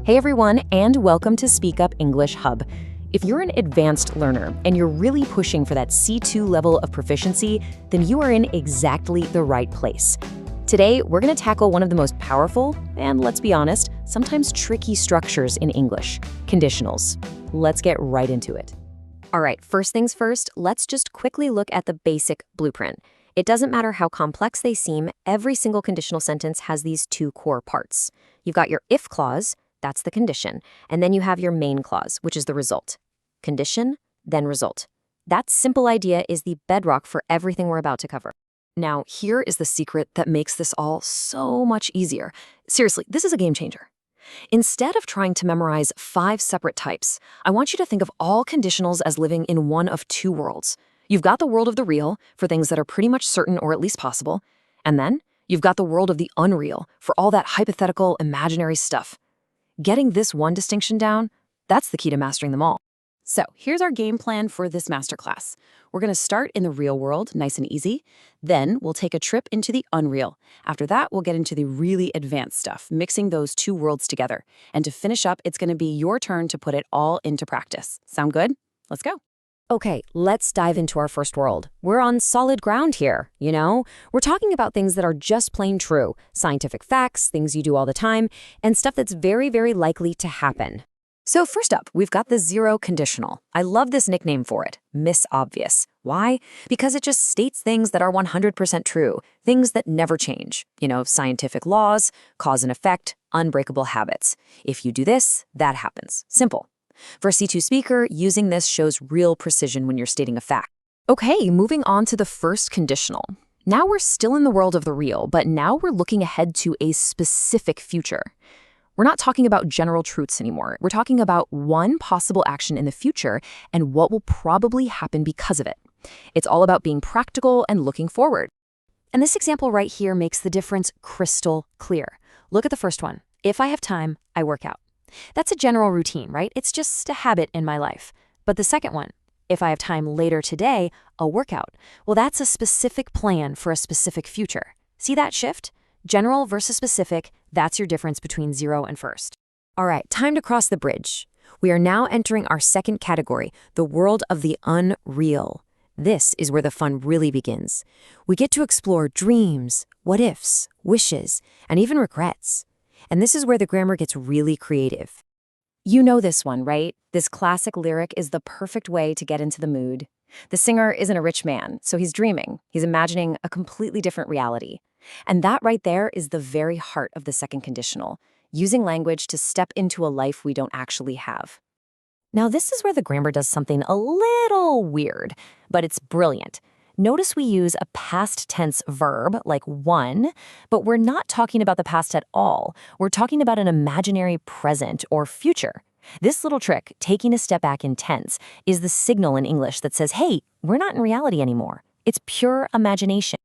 Hey everyone, and welcome to Speak Up English Hub. If you're an advanced learner and you're really pushing for that C2 level of proficiency, then you are in exactly the right place. Today, we're going to tackle one of the most powerful, and let's be honest, sometimes tricky structures in English, conditionals. Let's get right into it. All right, first things first, let's just quickly look at the basic blueprint. It doesn't matter how complex they seem, every single conditional sentence has these two core parts. You've got your if clause, that's the condition, and then you have your main clause, which is the result. Condition, then result. That simple idea is the bedrock for everything we're about to cover. Now, here is the secret that makes this all so much easier. Seriously, this is a game changer. Instead of trying to memorize 5 separate types, I want you to think of all conditionals as living in one of 2 worlds. You've got the world of the real, for things that are pretty much certain or at least possible, and then you've got the world of the unreal, for all that hypothetical, imaginary stuff. Getting this one distinction down, that's the key to mastering them all. So here's our game plan for this masterclass. We're going to start in the real world, nice and easy. Then we'll take a trip into the unreal. After that, we'll get into the really advanced stuff, mixing those 2 worlds together. And to finish up, it's going to be your turn to put it all into practice. Sound good? Let's go. Okay, let's dive into our first world. We're on solid ground here, you know? We're talking about things that are just plain true, scientific facts, things you do all the time, and stuff that's very, very likely to happen. So first up, we've got the zero conditional. I love this nickname for it, Miss Obvious. Why? Because it just states things that are 100% true, things that never change. You know, scientific laws, cause and effect, unbreakable habits. If you do this, that happens. Simple. For a C2 speaker, using this shows real precision when you're stating a fact. Okay, moving on to the first conditional. Now we're still in the world of the real, but now we're looking ahead to a specific future. We're not talking about general truths anymore. We're talking about one possible action in the future and what will probably happen because of it. It's all about being practical and looking forward. And this example right here makes the difference crystal clear. Look at the first one. If I have time, I work out. That's a general routine, right? It's just a habit in my life. But the second one, if I have time later today, I'll work out. Well, that's a specific plan for a specific future. See that shift? General versus specific, that's your difference between zero and first. All right, time to cross the bridge. We are now entering our second category, the world of the unreal. This is where the fun really begins. We get to explore dreams, what-ifs, wishes, and even regrets. And this is where the grammar gets really creative. You know this one, right? This classic lyric is the perfect way to get into the mood. The singer isn't a rich man, so he's dreaming. He's imagining a completely different reality. And that right there is the very heart of the second conditional, using language to step into a life we don't actually have. Now, this is where the grammar does something a little weird, but it's brilliant. Notice we use a past tense verb, like won, but we're not talking about the past at all. We're talking about an imaginary present or future. This little trick, taking a step back in tense, is the signal in English that says, hey, we're not in reality anymore. It's pure imagination.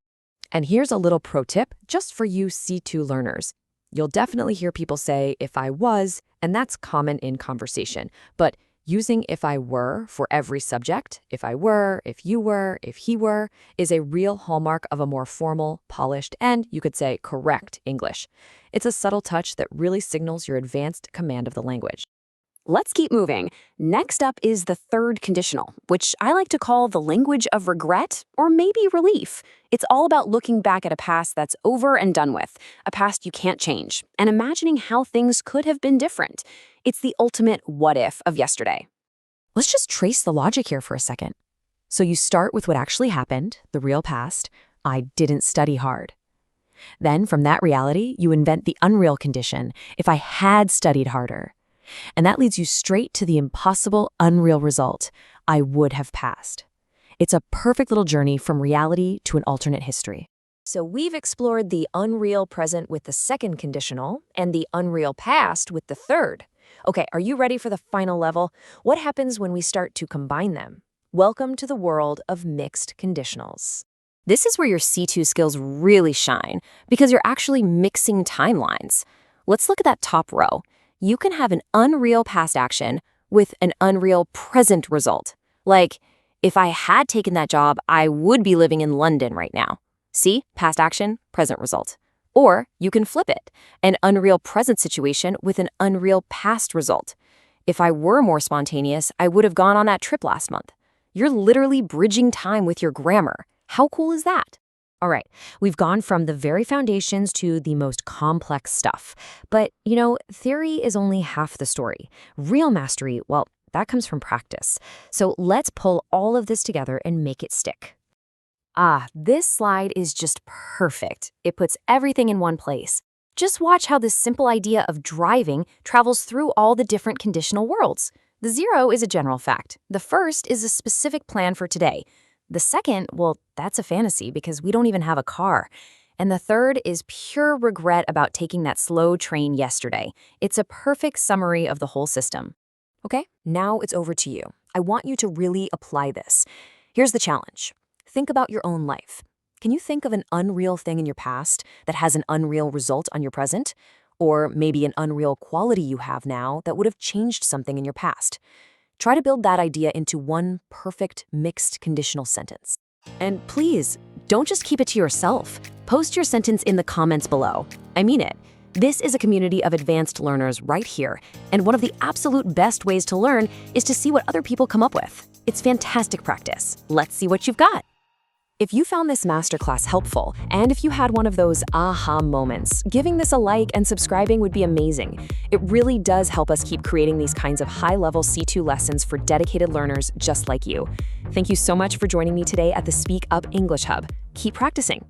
And here's a little pro tip just for you C2 learners. You'll definitely hear people say, if I was, and that's common in conversation. But using if I were for every subject, if I were, if you were, if he were, is a real hallmark of a more formal, polished, and you could say correct English. It's a subtle touch that really signals your advanced command of the language. Let's keep moving. Next up is the third conditional, which I like to call the language of regret or maybe relief. It's all about looking back at a past that's over and done with, a past you can't change, and imagining how things could have been different. It's the ultimate what if of yesterday. Let's just trace the logic here for a second. So you start with what actually happened, the real past. I didn't study hard. Then from that reality, you invent the unreal condition, if I had studied harder. And that leads you straight to the impossible, unreal result. I would have passed. It's a perfect little journey from reality to an alternate history. So we've explored the unreal present with the second conditional and the unreal past with the third. Okay, are you ready for the final level? What happens when we start to combine them? Welcome to the world of mixed conditionals. This is where your C2 skills really shine because you're actually mixing timelines. Let's look at that top row. You can have an unreal past action with an unreal present result. Like, if I had taken that job, I would be living in London right now. See? Past action, present result. Or you can flip it, an unreal present situation with an unreal past result. If I were more spontaneous, I would have gone on that trip last month. You're literally bridging time with your grammar. How cool is that? All right, we've gone from the very foundations to the most complex stuff. But, theory is only half the story. Real mastery, well, that comes from practice. So let's pull all of this together and make it stick. This slide is just perfect. It puts everything in one place. Just watch how this simple idea of driving travels through all the different conditional worlds. The 0 is a general fact. The first is a specific plan for today. The second, well, that's a fantasy because we don't even have a car. And the third is pure regret about taking that slow train yesterday. It's a perfect summary of the whole system. Okay, now it's over to you. I want you to really apply this. Here's the challenge. Think about your own life. Can you think of an unreal thing in your past that has an unreal result on your present? Or maybe an unreal quality you have now that would have changed something in your past? Try to build that idea into one perfect mixed conditional sentence. And please, don't just keep it to yourself. Post your sentence in the comments below. I mean it. This is a community of advanced learners right here, and one of the absolute best ways to learn is to see what other people come up with. It's fantastic practice. Let's see what you've got. If you found this masterclass helpful, and if you had one of those aha moments, giving this a like and subscribing would be amazing. It really does help us keep creating these kinds of high-level C2 lessons for dedicated learners just like you. Thank you so much for joining me today at the Speak Up English Hub. Keep practicing.